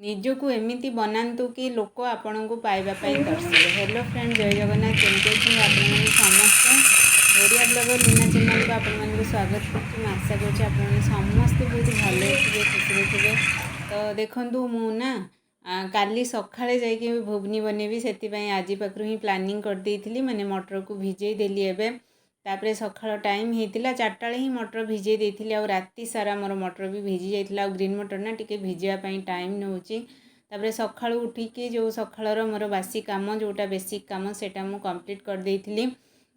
ନିଜକୁ ଏମିତି ବନାନ୍ତୁ କି ଲୋକ ଆପଣଙ୍କୁ ପାଇବା ପାଇଁ ଦର୍ଶିବେ। ହେଲୋ ଫ୍ରେଣ୍ଡ, ଜୟ ଜଗନ୍ନାଥ। କେମିତି ଅଛନ୍ତି ଆପଣମାନେ ସମସ୍ତେ? ଓଡ଼ିଆ ବ୍ଲଗର ଲୀନା ଚ୍ୟାନେଲକୁ ଆପଣମାନଙ୍କୁ ସ୍ୱାଗତ କରୁଛି। ମୁଁ ଆଶା କରୁଛି ଆପଣମାନେ ସମସ୍ତେ ବହୁତ ଭଲରେ ଥିବେ, ଖୁସିରେ ଥିବେ। ତ ଦେଖନ୍ତୁ, ମୁଁ ନା କାଲି ସକାଳେ ଯାଇକି ଘୁଗୁନି ବନେଇବି, ସେଥିପାଇଁ ଆଜି ପାଖରୁ ହିଁ ପ୍ଲାନିଂ କରିଦେଇଥିଲି। ମାନେ ମଟରକୁ ଭିଜେଇ ଦେଲି ଏବେ। ତାପରେ ସକାଳ ଟାଇମ୍ ହେଇଥିଲା 4ଟା ବେଳେ ହିଁ ମଟର ଭିଜେଇ ଦେଇଥିଲି। ଆଉ ରାତି ସାରା ମୋର ମଟର ବି ଭିଜି ଯାଇଥିଲା। ଆଉ ଗ୍ରୀନ୍ ମଟର ନା ଟିକେ ଭିଜିବା ପାଇଁ ଟାଇମ୍ ନେଉଛି। ତାପରେ ସକାଳୁ ଉଠିକି ଯେଉଁ ସକାଳର ମୋର ବାସି କାମ, ଯେଉଁଟା ବେସିକ୍ କାମ, ସେଇଟା ମୁଁ କମ୍ପ୍ଲିଟ୍ କରିଦେଇଥିଲି।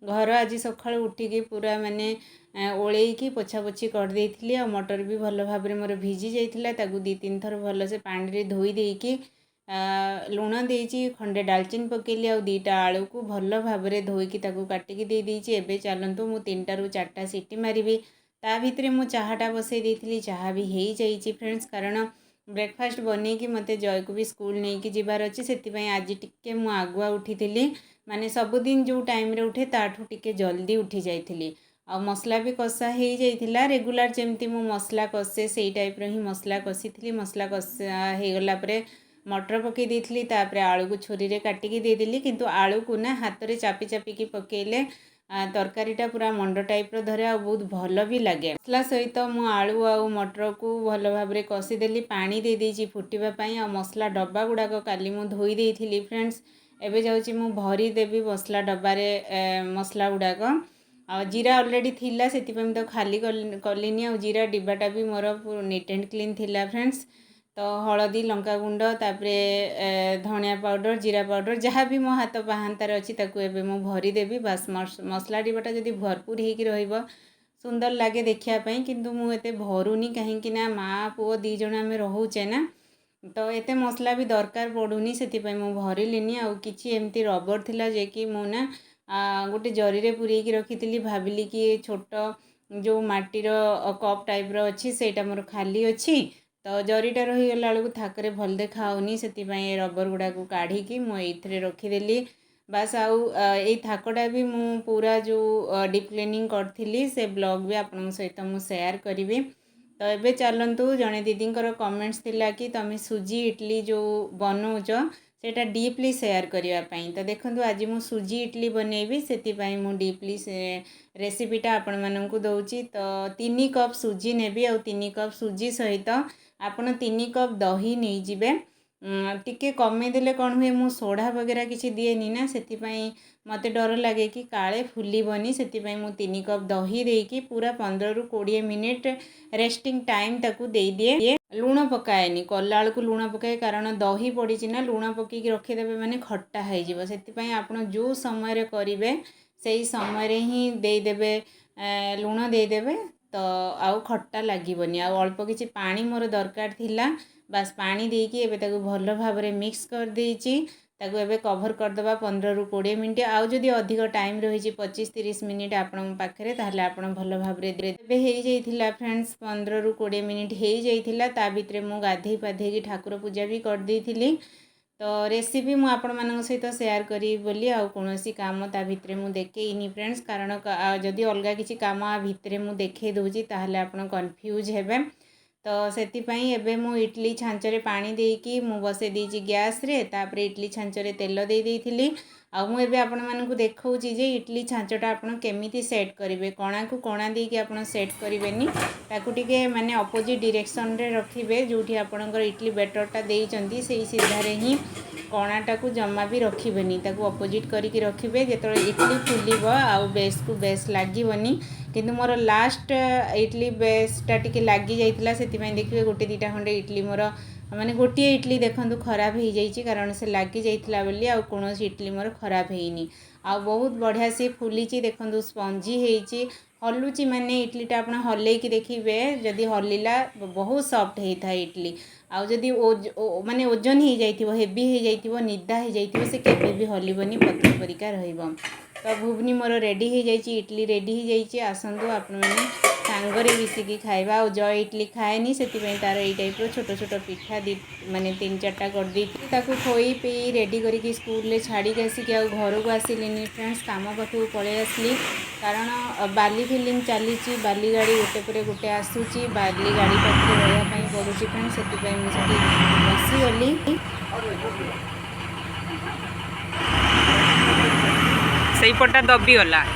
ଘର ଆଜି ସକାଳୁ ଉଠିକି ପୁରା ମାନେ ଓଳେଇକି ପୋଛାପୋଛି କରିଦେଇଥିଲି। ଆଉ ମଟର ବି ଭଲ ଭାବରେ ମୋର ଭିଜି ଯାଇଥିଲା। ତାକୁ 2-3 ଥର ଭଲସେ ପାଣିରେ ଧୋଇ ଦେଇକି ଲୁଣ ଦେଇଛି, ଖଣ୍ଡେ ଡାଲଚିନି ପକେଇଲି, ଆଉ 2ଟା ଆଳୁକୁ ଭଲ ଭାବରେ ଧୋଇକି ତାକୁ କାଟିକି ଦେଇଛି। ଏବେ ଚାଲନ୍ତୁ ମୁଁ 3ଟାରୁ 4ଟା ସିଟି ମାରିବି। ତା ଭିତରେ ମୁଁ ଚାହାଟା ବସାଇ ଦେଇଥିଲି। ଚାହା ବି ହେଇଯାଇଛି ଫ୍ରେଣ୍ଡସ୍, କାରଣ ବ୍ରେକଫାଷ୍ଟ ବନେଇକି ମୋତେ ଜୟକୁ ବି ସ୍କୁଲ ନେଇକି ଯିବାର ଅଛି। ସେଥିପାଇଁ ଆଜି ଟିକେ ମୁଁ ଆଗୁଆ ଉଠିଥିଲି। ମାନେ ସବୁଦିନ ଯେଉଁ ଟାଇମ୍ରେ ଉଠେ ତାଠୁ ଟିକେ ଜଲ୍ଦି ଉଠି ଯାଇଥିଲି। ଆଉ ମସଲା ବି କଷା ହେଇଯାଇଥିଲା। ରେଗୁଲାର ଯେମିତି ମୁଁ ମସଲା କଷେ ସେଇ ଟାଇପ୍ର ହିଁ ମସଲା କଷିଥିଲି। ମସଲା କଷା ହେଇଗଲା ପରେ ମଟର ପକାଇ ଦେଇଥିଲି। ତାପରେ ଆଳୁକୁ ଛୁରୀରେ କାଟିକି ଦେଇଦେଲି। କିନ୍ତୁ ଆଳୁକୁ ନା ହାତରେ ଚାପି ଚାପିକି ପକାଇଲେ ତରକାରୀଟା ପୁରା ମଣ୍ଡ ଟାଇପ୍ର ଧରେ, ଆଉ ବହୁତ ଭଲ ବି ଲାଗେ। ମସଲା ସହିତ ମୁଁ ଆଳୁ ଆଉ ମଟରକୁ ଭଲ ଭାବରେ କଷିଦେଲି। ପାଣି ଦେଇଛି ଫୁଟିବା ପାଇଁ। ଆଉ ମସଲା ଡବା ଗୁଡ଼ାକ କାଲି ମୁଁ ଧୋଇ ଦେଇଥିଲି ଫ୍ରେଣ୍ଡସ୍। ଏବେ ଯାଉଛି ମୁଁ ଭରି ଦେବି ମସଲା ଡବାରେ ମସଲା ଗୁଡ଼ାକ। ଆଉ ଜିରା ଅଲରେଡ଼ି ଥିଲା, ସେଥିପାଇଁ ମୁଁ ତାକୁ ଖାଲି କଲିନି। ଆଉ ଜିରା ଡବାଟା ବି ମୋର ନିଟ୍ ଆଣ୍ଡ କ୍ଲିନ୍ ଥିଲା ଫ୍ରେଣ୍ଡସ୍। ତ ହଳଦୀ, ଲଙ୍କାଗୁଣ୍ଡ, ତାପରେ ଧନିଆ ପାଉଡ଼ର, ଜିରା ପାଉଡ଼ର, ଯାହା ବି ମୋ ହାତ ପାହାନ୍ତାରେ ଅଛି ତାକୁ ଏବେ ମୁଁ ଭରିଦେବି। ବାସ୍ ମସଲା ଡବାଟା ଯଦି ଭରପୁର ହେଇକି ରହିବ ସୁନ୍ଦର ଲାଗେ ଦେଖିବା ପାଇଁ। କିନ୍ତୁ ମୁଁ ଏତେ ଭରୁନି, କାହିଁକି ନା ମାଆ ପୁଅ 2 ଜଣ ଆମେ ରହୁଛେ ନା, ତ ଏତେ ମସଲା ବି ଦରକାର ପଡ଼ୁନି। ସେଥିପାଇଁ ମୁଁ ଭରିଲିନି। ଆଉ କିଛି ଏମିତି ରବର ଥିଲା ଯେ କି ମୁଁ ନା ଗୋଟେ ଜରିରେ ପୂରେଇକି ରଖିଥିଲି। ଭାବିଲି କି ଛୋଟ ଯେଉଁ ମାଟିର କପ୍ ଟାଇପ୍ର ଅଛି ସେଇଟା ମୋର ଖାଲି ଅଛି, ତ ଜରିଟା ରହିଗଲା ବେଳକୁ ଥାକରେ ଭଲ ଦେଖାହେଉନି। ସେଥିପାଇଁ ରବର ଗୁଡ଼ାକୁ କାଢ଼ିକି ମୁଁ ଏଇଥିରେ ରଖିଦେଲି। ବାସ୍। ଆଉ ଏଇ ଥାକଟା ବି ମୁଁ ପୁରା ଯେଉଁ ଡିପ୍ କ୍ଲିନିଂ କରିଥିଲି ସେ ବ୍ଲଗ୍ ବି ଆପଣଙ୍କ ସହିତ ମୁଁ ସେୟାର କରିବି। ତ ଏବେ ଚାଲନ୍ତୁ, ଜଣେ ଦିଦିଙ୍କର କମେଣ୍ଟସ୍ ଥିଲା କି ତମେ ସୁଜି ଇଟଲି ଯେଉଁ ବନଉଛ ସେଇଟା ଡିପ୍ଲି ସେୟାର କରିବା ପାଇଁ। ତ ଦେଖନ୍ତୁ, ଆଜି ମୁଁ ସୁଜି ଇଟଲି ବନେଇବି, ସେଥିପାଇଁ ମୁଁ ଡିପ୍ଲି ରେସିପିଟା ଆପଣମାନଙ୍କୁ ଦେଉଛି। ତ 3 କପ୍ ସୁଜି ନେବି। ଆଉ 3 କପ୍ ସୁଜି ସହିତ ଆପଣ 3 କପ୍ ଦହି ନେଇଯିବେ। ଟିକେ କମେଇ ଦେଲେ କ'ଣ ହୁଏ, ମୁଁ ସୋଢ଼ା ବଗେରା କିଛି ଦିଏନି ନା, ସେଥିପାଇଁ ମୋତେ ଡର ଲାଗେ କି କାଳେ ଫୁଲିବନି। ସେଥିପାଇଁ ମୁଁ 3 କପ୍ ଦହି ଦେଇକି ପୁରା 15ରୁ 20 ମିନିଟ୍ ରେଷ୍ଟିଂ ଟାଇମ୍ ତାକୁ ଦେଇଦିଏ। ଲୁଣ ପକାଏନି, କଲାବେଳକୁ ଲୁଣ ପକାଏ, କାରଣ ଦହି ପଡ଼ିଛି ନା। ଲୁଣ ପକାଇକି ରଖିଦେବେ ମାନେ ଖଟା ହେଇଯିବ। ସେଥିପାଇଁ ଆପଣ ଯେଉଁ ସମୟରେ କରିବେ ସେଇ ସମୟରେ ହିଁ ଦେଇଦେବେ, ଲୁଣ ଦେଇଦେବେ। ତ ଆଉ ଖଟା ଲାଗିବନି। ଆଉ ଅଳ୍ପ କିଛି ପାଣି ମୋର ଦରକାର ଥିଲା। ବାସ୍, ପାଣି ଦେଇକି ଏବେ ତାକୁ ଭଲ ଭାବରେ ମିକ୍ସ କରିଦେଇଛି। ତାକୁ ଏବେ କଭର୍ କରିଦେବା 15ରୁ 20 ମିନିଟ୍। ଆଉ ଯଦି ଅଧିକ ଟାଇମ୍ ରହିଛି 25-30 ମିନିଟ୍ ଆପଣଙ୍କ ପାଖରେ, ତାହେଲେ ଆପଣ ଭଲ ଭାବରେ ଏବେ ହେଇଯାଇଥିଲା ଫ୍ରେଣ୍ଡସ୍। 15ରୁ 20 ମିନିଟ୍ ହେଇଯାଇଥିଲା। ତା ଭିତରେ ମୁଁ ଗାଧେଇ ପାଧେଇକି ଠାକୁର ପୂଜା ବି କରିଦେଇଥିଲି। ତ ରେସିପି ମୁଁ ଆପଣମାନଙ୍କ ସହିତ ସେୟାର କରିବି ବୋଲି ଆଉ କୌଣସି କାମ ତା ଭିତରେ ମୁଁ ଦେଖେଇନି ଫ୍ରେଣ୍ଡସ୍, କାରଣ ଯଦି ଅଲଗା କିଛି କାମ ଆ ଭିତରେ ମୁଁ ଦେଖେଇ ଦେଉଛି ତାହେଲେ ଆପଣ କନଫ୍ୟୁଜ୍ ହେବେ। ତ ସେଥିପାଇଁ ଏବେ ମୁଁ ଇଟଲି ଛାଞ୍ଚରେ ପାଣି ଦେଇକି ମୁଁ ବସାଇ ଦେଇଛି ଗ୍ୟାସ୍ରେ। ତାପରେ ଇଟଲି ଛାଞ୍ଚରେ ତେଲ ଦେଇଥିଲି। ଆଉ ମୁଁ ଏବେ ଆପଣମାନଙ୍କୁ ଦେଖାଉଛି ଯେ ଇଟଲି ଛାଞ୍ଚଟା ଆପଣ କେମିତି ସେଟ୍ କରିବେ। କଣାକୁ କଣା ଦେଇକି ଆପଣ ସେଟ୍ କରିବେନି, ତାକୁ ଟିକେ ମାନେ ଅପୋଜିଟ୍ ଡିରେକ୍ସନରେ ରଖିବେ। ଯେଉଁଠି ଆପଣଙ୍କର ଇଟଲି ବ୍ୟାଟର୍ଟା ଦେଇଛନ୍ତି ସେଇ ସିଧାରେ ହିଁ କଣାଟାକୁ ଜମା ବି ରଖିବେନି, ତାକୁ ଅପୋଜିଟ୍ କରିକି ରଖିବେ। ଯେତେବେଳେ ଇଟଲି ଫୁଲିବ ଆଉ ବେସ୍କୁ ବେସ୍ ଲାଗିବନି। କିନ୍ତୁ ମୋର ଲାଷ୍ଟ ଇଟଲି ବେସ୍ଟା ଟିକେ ଲାଗିଯାଇଥିଲା, ସେଥିପାଇଁ ଦେଖିବେ 1-2ଟା ଖଣ୍ଡେ ଇଟଲି ମୋର ମାନେ ଗୋଟିଏ ଇଟଲି ଦେଖନ୍ତୁ ଖରାପ ହେଇଯାଇଛି, କାରଣ ସେ ଲାଗିଯାଇଥିଲା ବୋଲି। ଆଉ କୌଣସି ଇଟଲି ମୋର ଖରାପ ହେଇନି। ଆଉ ବହୁତ ବଢ଼ିଆ ସେ ଫୁଲିଛି, ଦେଖନ୍ତୁ ସ୍ପଞ୍ଜି ହେଇଛି। ହଲୁଛି ମାନେ ଇଟଲିଟା ଆପଣ ହଲେଇକି ଦେଖିବେ, ଯଦି ହଲିଲା ବହୁତ ସଫ୍ଟ ହେଇଥାଏ ଇଟଲି। ଆଉ ଯଦି ମାନେ ଓଜନ ହେଇଯାଇଥିବ, ହେଭି ହେଇଯାଇଥିବ, ନିଦା ହେଇଯାଇଥିବ, ସେ କେବେ ବି ହଲିବନି, ପଥର ପରିକା ରହିବ। ତ ଘୁଗୁନି ମୋର ରେଡ଼ି ହେଇଯାଇଛି, ଇଟଲି ରେଡ଼ି ହେଇଯାଇଛି। ଆସନ୍ତୁ ଆପଣମାନେ सांगरे मिसिकी खाइबा और जय इडली खाएनी से तार यही टाइप छोट छोट पिठा माने 3-4टा कर दी ताकू खोई पी रेडी करके स्कूल छाड़ी आसिक घर को आसिली फ्रेंड्स काम पाखक पलि आसली कारण बाली फिलिंग चली बाली गाड़ी गोटे पर गोटे आसूची बाली गाड़ी पाखे रही पड़ू फ्रेंड्स से मुझे बसीगली से पटा दबीगला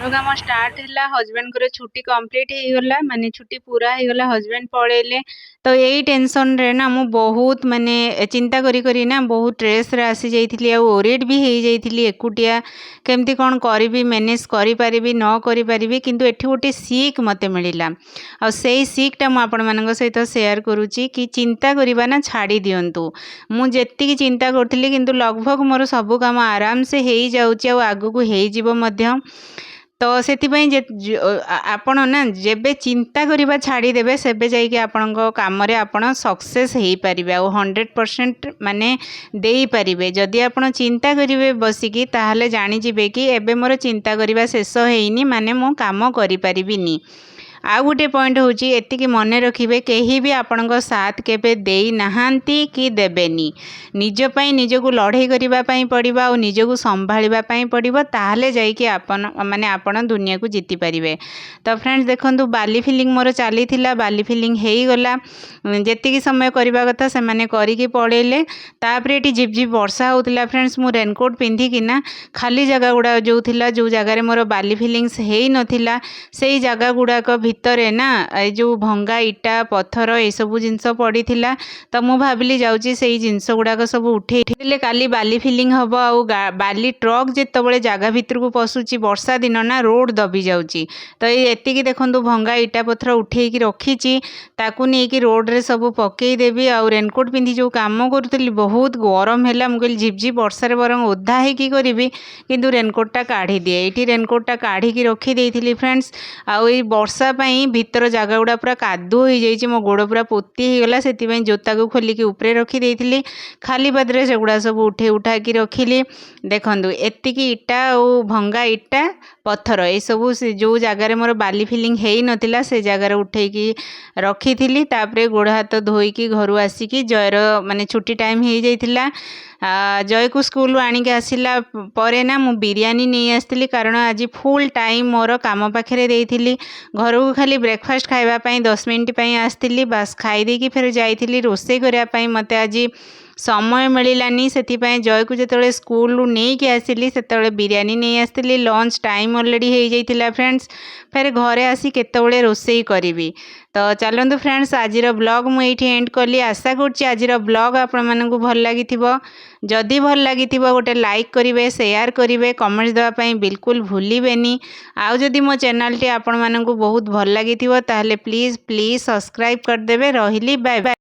काम स्टार्ट है हजबैंड को छुट्टी कंप्लीट हो गला माने छुट्टी पूरा हो गला हजबैंड पड़ेले तो यही टेंशन रे ना मु बहुत माने चिंता करी ना बहुत स्ट्रेस रे आसी जाइथिली आ ओरिड भी हो जाइथिली एकुटिया केमती कौन करी मैनेज करी पारिबी न करी पारिबी किंतु एठी गोटे सीख मते मिलिला आ सेही सीखटा मु आपण मानक सहित शेयर करूची कि चिंता करिबा ना छाड़ी दियंतु मु जेतिकी चिंता करथिली किंतु लगभग मोर सब काम आराम से हो जाउची आ आगु को हो जिवो मध्य तो से आपण ना जेबे चिंता करवा छाड़ीदेवे सेबे जाइए आपण कम आपण सक्सेस हो पारे आ 100% माने दे पारे जदि आपण चिंता करेंगे बसिकी ताहले जानीजे कि एबे मोर चिंता करवा शेष होइनी माने मो काम करि परिबिनी आ गोटे पॉइंट हूँ एतिकी मन रखिए कहीं भी आपण साथ केबे देई नहांती कि देबेनी निजपाई निजको लड़ाई करने पड़ो और निजको संभालवा पड़ो ताहले जाइए आपण माने आपण दुनिया को जीति पारिबे। तो फ्रेंड्स देखंतु बाली फिलिंग मोर चली बाली फिलिंग हो गला जेतिकी समय करवा कथा से माने करिकी पड़ेले तापर ये झिपझिप वर्षा होता फ्रेंड्स मु रेनकोट पिंधिकिना खाली जगह गुड़ा जो थिला जो जगार मोर बाली फिलिंग्स हो नथिला से जगह गुड़ाक भितरे ना जो भंगा इटा पत्थर ये सब जिनस पड़ी तो मु भाविली जाऊँगी से जिनस गुड़ाक सब उठे काली बाली फिलिंग हम आउ बाली ट्रक जितेबाला जगह भितर को पशुची वर्षा दिन ना रोड दबी जाऊँगी तो ये देखो भंगा इटा पत्थर उठे रखी ताकू नहीं रोड रे सब पकईदेवी आउ रेनकोट पिंधि जो काम करूली बहुत गरम है मुझे झिपझिप वर्षा बरং ओधा होगी करी किंतु रेनकोटा काढ़ी दिए ये रेनकोटा काढ़ी रखी फ्रेंड्स आउ वर्षा भितर जगह गुड़ा पूरा कादुओ हो जाइए मो गोड़ पूरा पोती होगला से जोता को खोलिकी उपरे रखी खाली पादरे से गुड़ा सब उठे उठा कि रखिली देखंतु एतिकी इटा और भंगा इटा पत्थर ये सब जो जगार मोर बाली फिलिंग हो नथिला से जगार उठेकी रखी थी तापरे गोड़ हाथ धोईकी घर आसिकी जयर माने छुट्टी टाइम हो जाइथिला जय को स्कूल आणिक आसला परे ना मु बिरियानी नहीं आसती कारण आज फुल टाइम मोर काम पाखे देइथिली घर को खाली ब्रेकफास्ट खाइबा 10 मिनिट आसती बास खाईदेकी फिर जाइथिली रोषेई करने मते आज समय मिलानी से जय को जो स्कूल नहीं कि आसिली से बिरियानी नहीं आसती लंच टाइम ऑलरेडी हो जाइथिला फ्रेंड्स फिर घरे आसी केतबेले रोषेई करी तो चलतु फ्रेंड्स आज ब्लॉग मुझे एंड कली आशा कर ब्लॉग आपण मानक भल लगी जदि भल लगी गोटे लाइक करेंगे शेयर करेंगे कमेंट्स देवाई बिल्कुल भूलें आउ जदि मो चैनल टी आपण मानक बहुत भल लगी प्लीज सब्सक्राइब करदे रही बाय बाय।